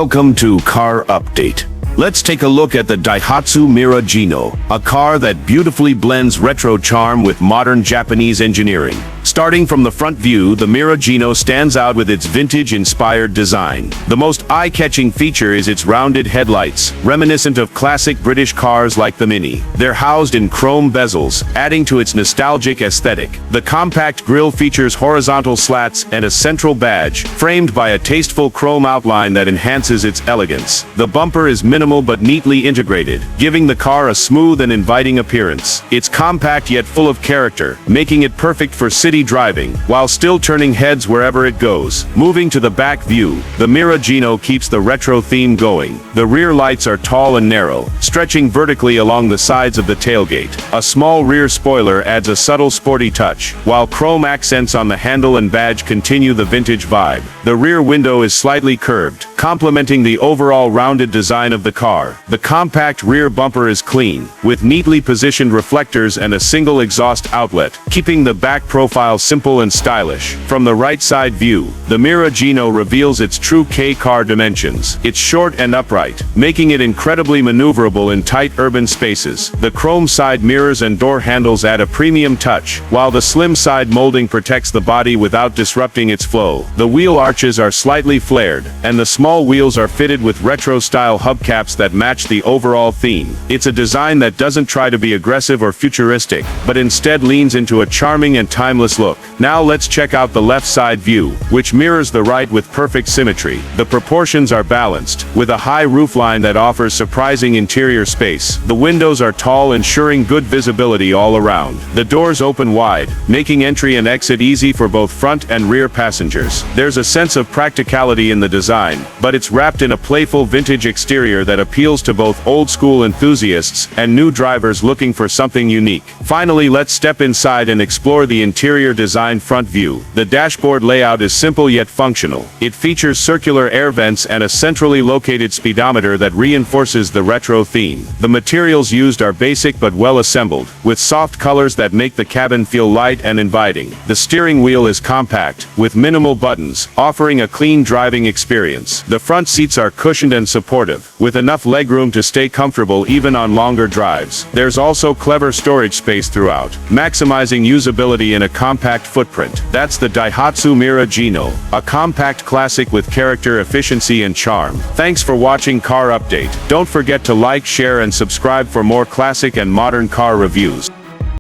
Welcome to Car Update. Let's take a look at the Daihatsu Mira Gino, a car that beautifully blends retro charm with modern Japanese engineering. Starting from the front view, the Mira Gino stands out with its vintage-inspired design. The most eye-catching feature is its rounded headlights, reminiscent of classic British cars like the Mini. They're housed in chrome bezels, adding to its nostalgic aesthetic. The compact grille features horizontal slats and a central badge, framed by a tasteful chrome outline that enhances its elegance. The bumper is minimal but neatly integrated, giving the car a smooth and inviting appearance. It's compact yet full of character, making it perfect for city driving, while still turning heads wherever it goes. Moving to the back view, the Mira Gino keeps the retro theme going. The rear lights are tall and narrow, stretching vertically along the sides of the tailgate. A small rear spoiler adds a subtle sporty touch, while chrome accents on the handle and badge continue the vintage vibe. The rear window is slightly curved, complementing the overall rounded design of the car. The compact rear bumper is clean, with neatly positioned reflectors and a single exhaust outlet, keeping the back profile simple and stylish. From the right side view, the Mira Gino reveals its true K-car dimensions. It's short and upright, making it incredibly maneuverable in tight urban spaces. The chrome side mirrors and door handles add a premium touch, while the slim side molding protects the body without disrupting its flow. The wheel arches are slightly flared, and the small wheels are fitted with retro-style hubcaps that match the overall theme. It's a design that doesn't try to be aggressive or futuristic, but instead leans into a charming and timeless look. Now let's check out the left side view, which mirrors the right with perfect symmetry. The proportions are balanced, with a high roofline that offers surprising interior space. The windows are tall, ensuring good visibility all around. The doors open wide, making entry and exit easy for both front and rear passengers. There's a sense of practicality in the design, but it's wrapped in a playful vintage exterior that appeals to both old-school enthusiasts and new drivers looking for something unique. Finally, let's step inside and explore the interior design front view. The dashboard layout is simple yet functional. It features circular air vents and a centrally located speedometer that reinforces the retro theme. The materials used are basic but well assembled, with soft colors that make the cabin feel light and inviting. The steering wheel is compact, with minimal buttons, offering a clean driving experience. The front seats are cushioned and supportive, with enough legroom to stay comfortable even on longer drives. There's also clever storage space throughout, maximizing usability in a compact footprint. That's the Daihatsu Mira Gino, a compact classic with character, efficiency and charm. Thanks for watching Car Update. Don't forget to like, share and subscribe for more classic and modern car reviews.